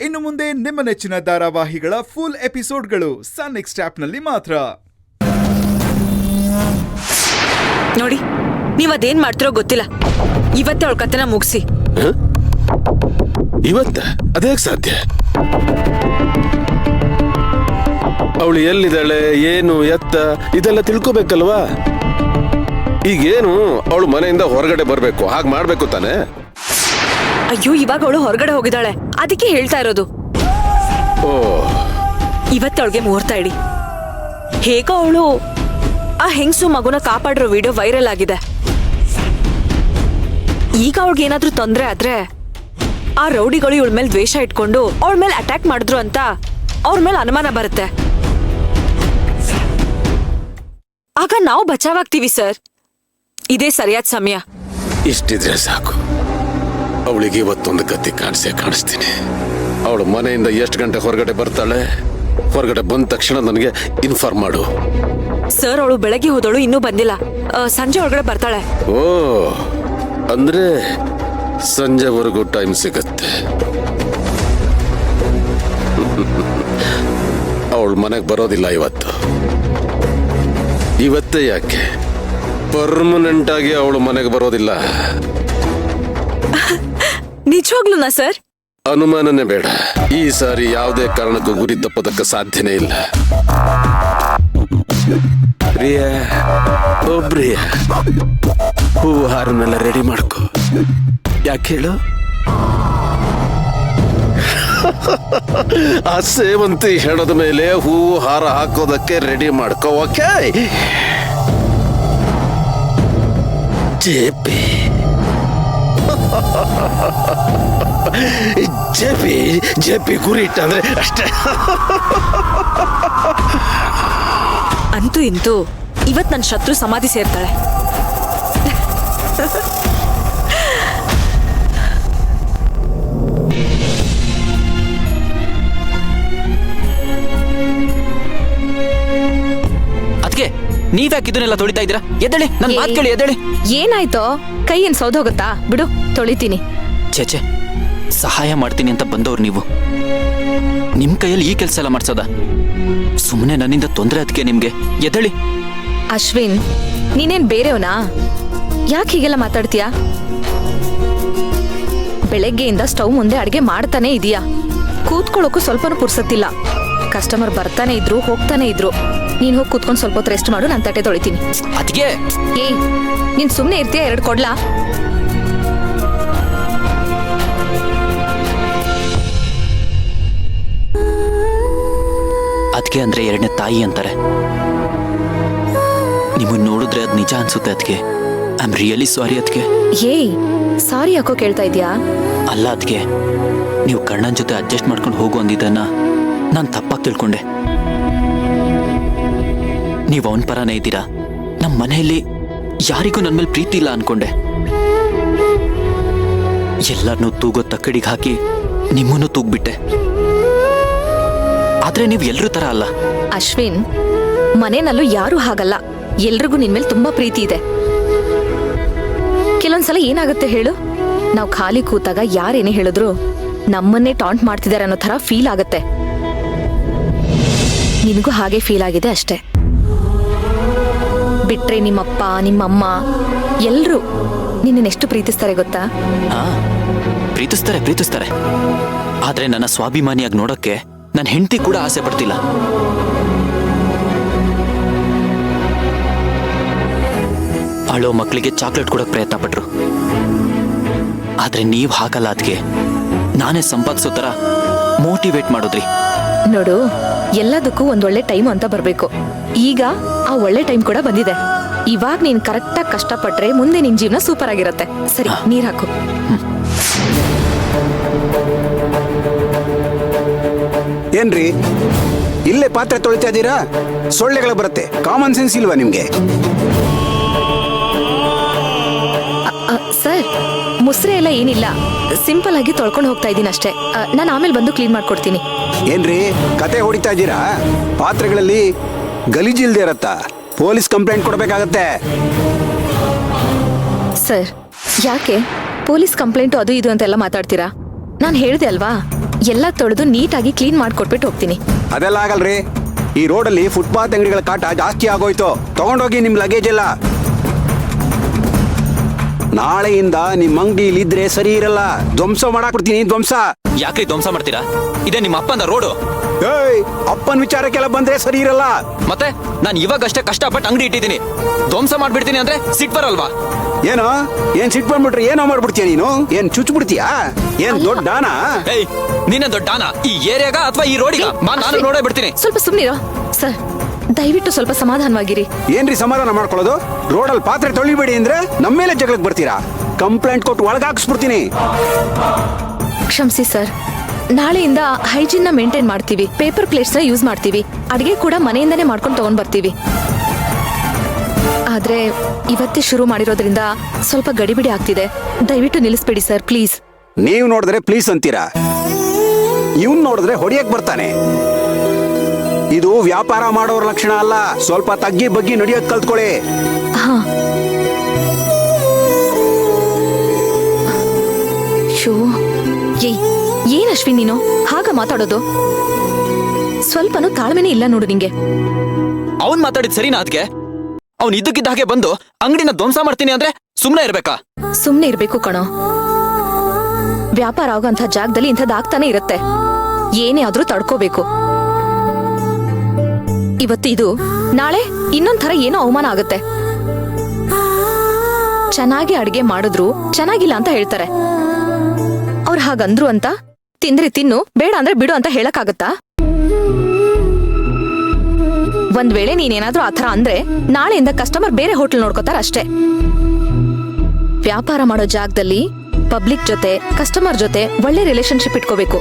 ಇನ್ನು ಮುಂದೆ ನಿಮ್ಮ ನೆಚ್ಚಿನ ಧಾರಾವಾಹಿಗಳ ಫುಲ್ ಎಪಿಸೋಡ್ಗಳು ಸನ್ ನೆಕ್ಸ್ಟ್ ಆಪ್ನಲ್ಲಿ ಮಾತ್ರ. ನೋಡಿ, ನೀವ್ ಅದೇನ್ ಮಾಡ್ತಿರೋ ಗೊತ್ತಿಲ್ಲ. ಇವತ್ತೇ ಅವಳ ಕಥೆನ ಮುಗಿಸಿ. ಇವತ್ತ ಅದೇಗ್ ಸಾಧ್ಯ? ಅವಳು ಎಲ್ಲಿದ್ದಾಳೆ, ಏನು ಎತ್ತ, ಇದೆಲ್ಲ ತಿಳ್ಕೋಬೇಕಲ್ವಾ? ಈಗೇನು ಅವಳು ಮನೆಯಿಂದ ಹೊರಗಡೆ ಬರ್ಬೇಕು, ಹಾಗೆ ಮಾಡ್ಬೇಕು ತಾನೆ? ಅಯ್ಯೋ, ಇವಾಗ ಅವಳು ಹೊರಗಡೆ ಹೋಗಿದ್ದಾಳೆ, ಅದಕ್ಕೆ ಹೇಳ್ತಾ ಇರೋದು. ಓ, ಇವತ್ತು ಅವಳಿಗೆ ಮುಹೂರ್ತ ಇಡಿ. ಹೇಗೋ ಅವಳು ಆ ಹೆಂಗಸು ಮಗುನ ಕಾಪಾಡಿರೋ ವಿಡಿಯೋ ವೈರಲ್ ಆಗಿದೆ. ಈಗ ಅವಳಿಗೆ ಏನಾದ್ರೂ ತೊಂದ್ರೆ ಆದ್ರೆ ಆ ರೌಡಿಗಳು ಇವಳ ಮೇಲೆ ದ್ವೇಷ ಇಟ್ಕೊಂಡು ಅವಳ ಮೇಲೆ ಅಟ್ಯಾಕ್ ಮಾಡಿದ್ರು ಅಂತ ಅವ್ರ ಮೇಲೆ ಅನುಮಾನ ಬರುತ್ತೆ. ಆಗ ನಾವು ಬಚಾವಾಗ್ತೀವಿ ಸರ್. ಇದೇ ಸರಿಯಾದ ಸಮಯ. ಇಷ್ಟಿದ್ರೆ ಸಾಕು. ಅವಳಿಗೆ ಇವತ್ತೊಂದು ಗತಿ ಕಾಣಿಸ್ತೀನಿ. ಅವಳು ಮನೆಯಿಂದ ಎಷ್ಟು ಗಂಟೆ ಹೊರಗಡೆ ಬರ್ತಾಳೆ, ಹೊರಗಡೆ ಬಂದ ತಕ್ಷಣ ನನಗೆ ಇನ್ಫಾರ್ಮ್ ಮಾಡು. ಸರ್, ಅವಳು ಬೆಳಗ್ಗೆ ಹೋದವಳು ಇನ್ನೂ ಬಂದಿಲ್ಲ. ಸಂಜೆ ಒಳಗಡೆ ಬರ್ತಾಳೆ. ಓ, ಅಂದ್ರೆ ಸಂಜೆವರೆಗೂ ಟೈಮ್ ಸಿಗತ್ತೆ. ಅವಳು ಮನೆಗೆ ಬರೋದಿಲ್ಲ ಇವತ್ತೇ ಯಾಕೆ? ಪರ್ಮನೆಂಟ್ ಆಗಿ ಅವಳು ಮನೆಗೆ ಬರೋದಿಲ್ಲ. ನಿಜವಾಗ್ಲೂನಾ ಸರ್? ಅನುಮಾನನೇ ಬೇಡ. ಈ ಸಾರಿ ಯಾವುದೇ ಕಾರಣಕ್ಕೂ ಗುರಿ ತಪ್ಪೋದಕ್ಕೆ ಸಾಧ್ಯನೇ ಇಲ್ಲ. ಪ್ರಿಯಾ, ಓ ಪ್ರಿಯಾ, ಹೂವು ಹಾರನ್ನೆಲ್ಲ ರೆಡಿ ಮಾಡ್ಕೊ. ಯಾಕೆ ಹೇಳು? ಆ ಸೇವಂತಿ ಹೆಣದ ಮೇಲೆ ಹೂವು ಹಾರ ಹಾಕೋದಕ್ಕೆ ರೆಡಿ ಮಾಡ್ಕೋ. ಓಕೆ? ಜೆಪಿ ಜೆಪಿ ಜೆಪಿ ಗುರಿ ಇಟ್ಟಂದ್ರೆ ಅಷ್ಟೇ. ಅಂತೂ ಇಂತೂ ಇವತ್ ನನ್ನ ಶತ್ರು ಸಮಾಧಿ ಸೇರ್ತಾಳೆ. ಅದ್ಕೆ ನೀವ್ಯಾಕೆ ಇದನ್ನೆಲ್ಲ ತೊಳಿತಾ ಇದ್ದೀರಾ? ಎದ್ದೇಳಿ, ನನ್ನ ಮಾತು ಕೇಳಿ, ಎದ್ದೇಳಿ. ಏನಾಯ್ತೋ? ಕೈ ಏನ್ ಸೌದೋಗುತ್ತಾ? ಬಿಡು, ತೊಳಿತೀನಿ. ಛೇ, ಸಹಾಯ ಮಾಡ್ತೀನಿ ಅಂತ ಬಂದವ್ರು ನೀವು. ನಿಮ್ ಕೈಯಲ್ಲಿ ಈ ಕೆಲಸ ಎಲ್ಲ ಮಾಡ್ಸೋದ? ಸುಮ್ಮನೆ ನನ್ನಿಂದ ತೊಂದರೆ ಅದಕ್ಕೆ ನಿಮ್ಗೆ. ಎದ್ದೇಳಿ. ಅಶ್ವಿನ್, ನೀನೇನ್ ಬೇರೆಯವನಾ? ಯಾಕೆ ಹೀಗೆಲ್ಲ ಮಾತಾಡ್ತೀಯಾ? ಬೆಳಗ್ಗೆಯಿಂದ ಸ್ಟವ್ ಮುಂದೆ ಅಡಿಗೆ ಮಾಡ್ತಾನೆ ಇದೀಯಾ. ಕೂತ್ಕೊಳ್ಳೋಕು ಸ್ವಲ್ಪನೂ ಪುರ್ಸತ್ತಿಲ್ಲ. ಕಸ್ಟಮರ್ ಬರ್ತಾನೆ ಇದ್ರು, ಹೋಗ್ತಾನೆ ಇದ್ರು. ನೀನ್ ಹೋಗಿ ಕೂತ್ಕೊಂಡು ಸ್ವಲ್ಪ ಹೊತ್ತು ರೆಸ್ಟ್ ಮಾಡು, ನಾನು ತಟ್ಟೆ ತೊಳಿತೀನಿ. ಅದಕ್ಕೆ ಏಯ್, ನೀನ್ ಸುಮ್ನೆ ಇರ್ತೀಯ? 2 ಕೊಡ್ಲಾ? ಅದಕ್ಕೆ ಅಂದ್ರೆ 2ನೇ ತಾಯಿ ಅಂತಾರೆ. ನಿಮ್ಮನ್ನ ನೋಡಿದ್ರೆ ಅದು ನಿಜ ಅನ್ಸುತ್ತೆ. ಅದಕ್ಕೆ ಐ ಆಮ್ ರಿಯಲಿ ಸಾರಿ. ಅದಕ್ಕೆ ಏಯ್, ಸಾರಿ ಯಾಕೋ ಕೇಳ್ತಾ ಇದ್ಯಾ? ಅಲ್ಲ, ಅದಕ್ಕೆ ನೀವು ಕಣ್ಣನ್ ಜೊತೆ ಅಡ್ಜಸ್ಟ್ ಮಾಡ್ಕೊಂಡು ಹೋಗು ಅಂದಿದ್ದನ್ನ ನಾನು ತಪ್ಪಾಗಿ ತಿಳ್ಕೊಂಡೆ. ನೀವು ಅವನ ಪರನೇ ಇದ್ದೀರಾ. ನಮ್ಮ ಮನೆಯಲ್ಲಿ ಯಾರಿಗೂ ನನ್ನ ಮೇಲೆ ಪ್ರೀತಿ ಇಲ್ಲ ಅನ್ಕೊಂಡೆ. ಎಲ್ಲರನ್ನೂ ತೂಗೋ ತಕ್ಕಡಿಗೆ ಹಾಕಿ ನಿಮ್ಮನ್ನು ತೂಗ್ಬಿಟ್ಟೆ. ಆದ್ರೆ ನೀವು ಎಲ್ರೂ ತರ ಅಲ್ಲ. ಅಶ್ವಿನ್, ಮನೆಯಲ್ಲೂ ಯಾರು ಹಾಗಲ್ಲ. ಎಲ್ರಿಗೂ ನಿನ್ ಮೇಲೆ ತುಂಬಾ ಪ್ರೀತಿ ಇದೆ. ಕೆಲವೊಂದ್ಸಲ ಏನಾಗುತ್ತೆ ಹೇಳು, ನಾವು ಖಾಲಿ ಕೂತಾಗ ಯಾರೇನೇ ಹೇಳಿದ್ರು ನಮ್ಮನ್ನೇ ಟಾಂಟ್ ಮಾಡ್ತಿದ್ದಾರೆ ಅನ್ನೋ ತರ ಫೀಲ್ ಆಗತ್ತೆ. ನಿನಗೂ ಹಾಗೆ ಫೀಲ್ ಆಗಿದೆ ಅಷ್ಟೇ. ಬಿಟ್ರೆ ನಿಮ್ಮಪ್ಪ, ನಿಮ್ಮಮ್ಮ ಎಲ್ರೂ ನಿನ್ನೆಷ್ಟು ಪ್ರೀತಿಸ್ತಾರೆ ಗೊತ್ತಾ? ಹಾ, ಪ್ರೀತಿಸ್ತಾರೆ. ಆದ್ರೆ ನನ್ನ ಸ್ವಾಭಿಮಾನಿಯಾಗಿ ನೋಡಕ್ಕೆ ನನ್ನ ಹೆಂಡತಿ ಕೂಡ ಆಸೆ ಪಡ್ತಿಲ್ಲ. ಅಳೋ ಮಕ್ಕಳಿಗೆ ಚಾಕ್ಲೇಟ್ ಕೊಡಕ್ ಪ್ರಯತ್ನ ಪಟ್ರು. ಆದ್ರೆ ನೀವ್ ಹಾಕಲ್ಲ. ಅದಕ್ಕೆ ನಾನೇ ಸಂಪಾದಿಸೋ ತರ ಮೋಟಿವೇಟ್ ಮಾಡೋದ್ರಿ. ನೋಡು, ಎಲ್ಲದಕ್ಕೂ ಒಂದೊಳ್ಳೆ ಟೈಮ್ ಅಂತ ಬರ್ಬೇಕು. ಈಗ ಆ ಒಳ್ಳೆ ಟೈಮ್ ಕೂಡ ಬಂದಿದೆ. ಇವಾಗ ನೀನ್ ಕರೆಕ್ಟಾಗಿ ಕಷ್ಟಪಟ್ರೆ ಮುಂದೆ ನಿನ್ ಜೀವನ ಸೂಪರ್ ಆಗಿರತ್ತೆ. ಸರಿ, ನೀರ್ ಹಾಕು. ಏನ್ರಿ, ಇಲ್ಲೇ ಪಾತ್ರೆ ತೊಳಿತಾ ಇದ್ದೀರಾ? ಸೊಳ್ಳೆಗಳು ಬರುತ್ತೆ. ಕಾಮನ್ ಸೆನ್ಸ್ ಇಲ್ವಾ ನಿಮ್ಗೆ? ಸರ್, ಮುಸ್ರೆ ಎಲ್ಲ ಏನಿಲ್ಲ, ಸಿಂಪಲ್ ಆಗಿ ತೊಳ್ಕೊಂಡು ಹೋಗ್ತಾ ಇದ್ದೀನಿ ಅಷ್ಟೇ. ನಾನು ಆಮೇಲೆ ಬಂದು ಕ್ಲೀನ್ ಮಾಡ್ಕೊಡ್ತೀನಿ. ಏನ್ರಿ, ಕತೆ ಹೊಡಿತಾ ಇದ್ದೀರಾ? ಪಾತ್ರೆಗಳಲ್ಲಿ ಗಲೀಜಿಲ್ದೇ ಇರತ್ತಾ? ಪೊಲೀಸ್ ಕಂಪ್ಲೇಂಟ್ ಕೊಡ್ಬೇಕಾಗತ್ತೆ. ಸರ್, ಯಾಕೆ ಪೊಲೀಸ್ ಕಂಪ್ಲೇಂಟು ಅದು ಇದು ಅಂತೆಲ್ಲ ಮಾತಾಡ್ತೀರಾ? ನಾನು ಹೇಳಿದೆ ಅಲ್ವಾ, ಎಲ್ಲ ತೊಳೆದು ನೀಟಾಗಿ ಕ್ಲೀನ್ ಮಾಡ್ಕೊಟ್ಬಿಟ್ಟು ಹೋಗ್ತೀನಿ. ಅದೆಲ್ಲ ಆಗಲ್ರಿ. ಈ ರೋಡಲ್ಲಿ ಫುಟ್ಪಾತ್ ಅಂಗಡಿಗಳ ಕಾಟ ಜಾಸ್ತಿ ಆಗೋಯ್ತು. ತಗೊಂಡೋಗಿ ನಿಮ್ ಲಗೇಜ್ ಎಲ್ಲ. ನಾಳೆಯಿಂದ ನಿಮ್ ಅಂಗಡಿಲಿ ಇದ್ರೆ ಸರಿ ಇರಲ್ಲ. ಧ್ವಂಸ ಮಾಡಾಕ್ಬಿಡ್ತೀನಿ, ಧ್ವಂಸ. ಯಾಕ್ರಿ ಧ್ವಂಸ ಮಾಡ್ತೀರಾ? ಇದೇ ನಿಮ್ಮ ಅಪ್ಪಂದ ರೋಡು. ಏಯ್, ಅಪ್ಪನ ವಿಚಾರಕ್ಕೆಲ್ಲ ಬಂದ್ರೆ ಸರಿ ಇರಲ್ಲ. ಮತ್ತೆ ನಾನು ಇವಾಗಷ್ಟೇ ಕಷ್ಟಪಟ್ಟು ಅಂಗಡಿ ಇಟ್ಟಿದ್ದೀನಿ. ಧ್ವಂಸ ಮಾಡ್ಬಿಡ್ತೀನಿ ಅಂದ್ರೆ ಸಿಟ್ ಬರಲ್ವಾ? ಏನೋ ಏನ್ ಸಿಟ್ ಬಂದ್ಬಿಟ್ರೆ ಏನೋ ಮಾಡ್ಬಿಡ್ತೀಯ ನೀನು? ಏನ್ ಚುಚ್ಬಿಡ್ತೀಯಾ? ಏನ್ ದೊಡ್ಡ ಡಾನಾ? ಏಯ್, ನೀನೇ ದೊಡ್ಡಾನ ಈ ಏರಿಯಾಗ ಅಥವಾ ಈ ರೋಡಿಗ? ನಾನು ನೋಡೇ ಬಿಡ್ತೀನಿ. ಸ್ವಲ್ಪ ಸುಮ್ನಿರೋ ಸರ್, ದಯವಿಟ್ಟು ಸ್ವಲ್ಪ ಸಮಾಧಾನವಾಗಿರಿ. ಏನ್ರಿ ಸಮಾಧಾನ ಮಾಡ್ಕೊಳ್ಳೋದು? ರೋಡಲ್ಲಿ ಪಾತ್ರೆ ತೊಳಿಬೇಡಿ ಅಂದ್ರೆ ನಮ್ಮೇಲೆ ಜಗಳಕ್ಕೆ ಬರ್ತೀರಾ? ಕಂಪ್ಲೇಂಟ್ ಕೊಟ್ಟು ಒಳಗಾಕ್ಸ್ಬಿಡ್ತೀನಿ. ಕ್ಷಮಿಸಿ ಸರ್, ನಾಳೆಯಿಂದ ಹೈಜೀನ್ ನ ಮೇಂಟೈನ್ ಮಾಡ್ತೀವಿ. ಪೇಪರ್ ಪ್ಲೇಟ್ಸ್ ನ ಯೂಸ್ ಮಾಡ್ತೀವಿ. ಅಡಿಗೆ ಕೂಡ ಮನೆಯಿಂದನೇ ಮಾಡ್ಕೊಂಡು ತಗೊಂಡ್ ಬರ್ತೀವಿ. ಆದ್ರೆ ಇವತ್ತೇ ಶುರು ಮಾಡಿರೋದ್ರಿಂದ ಸ್ವಲ್ಪ ಗಡಿಬಿಡಿ ಆಗ್ತಿದೆ. ದಯವಿಟ್ಟು ನಿಲ್ಲಿಸ್ಬೇಡಿ ಸರ್, ಪ್ಲೀಸ್. ನೀವು ನೋಡಿದ್ರೆ ಪ್ಲೀಸ್ ಅಂತೀರಾ, ಇವನ್ ನೋಡಿದ್ರೆ ಹೊಡಿಯಕ್ ಬರ್ತಾನೆ. ಇದು ವ್ಯಾಪಾರ ಮಾಡೋರ ಲಕ್ಷಣ ಅಲ್ಲ. ಸ್ವಲ್ಪ ತಗ್ಗಿ ಬಗ್ಗಿ ನಡೆಯೋದ್ ಕಲ್ತ್ಕೊಳ್ಳಿ. ಹಾ. ಶೋ, ಏಯ್, ಏನ್ ಅಶ್ವಿನ್ ನೀನು ಹಾಗ ಮಾತಾಡೋದು? ಸ್ವಲ್ಪನೂ ತಾಳ್ಮೆನೇ ಇಲ್ಲ ನೋಡು ನಿಂಗೆ. ಅವ್ನ್ ಮಾತಾಡಿದ್ ಸರಿನಾ? ಅದ್ಕೆ ಅವ್ನ್ ಇದ್ದಕ್ಕಿದ್ದ ಹಾಗೆ ಬಂದು ಅಂಗಡಿನ ಧ್ವಂಸ ಮಾಡ್ತೀನಿ ಅಂದ್ರೆ ಸುಮ್ನೆ ಇರ್ಬೇಕಾ? ಸುಮ್ನೆ ಇರ್ಬೇಕು ಕಣೋ. ವ್ಯಾಪಾರ ಆಗೋಂಥ ಜಾಗದಲ್ಲಿ ಇಂಥದ್ದಾಗ್ತಾನೆ ಇರುತ್ತೆ. ಏನೇ ಆದ್ರೂ ತಡ್ಕೋಬೇಕು. ಇವತ್ತು ಇದು, ನಾಳೆ ಇನ್ನೊಂದ್ ಥರ ಏನೋ ಅವಮಾನ ಆಗುತ್ತೆ. ಚೆನ್ನಾಗಿ ಅಡ್ಗೆ ಮಾಡಿದ್ರು ಚೆನ್ನಾಗಿಲ್ಲ ಅಂತ ಹೇಳ್ತಾರೆ. ಅವ್ರು ಹಾಗಂದ್ರು ಅಂತ ತಿಂದ್ರೆ ತಿನ್ನು, ಬೇಡ ಅಂದ್ರೆ ಬಿಡು ಅಂತ ಹೇಳಕ್ಕಾಗತ್ತಾ? ಒಂದ್ ವೇಳೆ ನೀನೇನಾದ್ರೂ ಆ ಥರ ಅಂದ್ರೆ ನಾಳೆಯಿಂದ ಕಸ್ಟಮರ್ ಬೇರೆ ಹೋಟೆಲ್ ನೋಡ್ಕೋತಾರ ಅಷ್ಟೇ. ವ್ಯಾಪಾರ ಮಾಡೋ ಜಾಗದಲ್ಲಿ ಪಬ್ಲಿಕ್ ಜೊತೆ ಕಸ್ಟಮರ್ ಜೊತೆ ಒಳ್ಳೆ ರಿಲೇಶನ್ಶಿಪ್ ಇಟ್ಕೋಬೇಕು.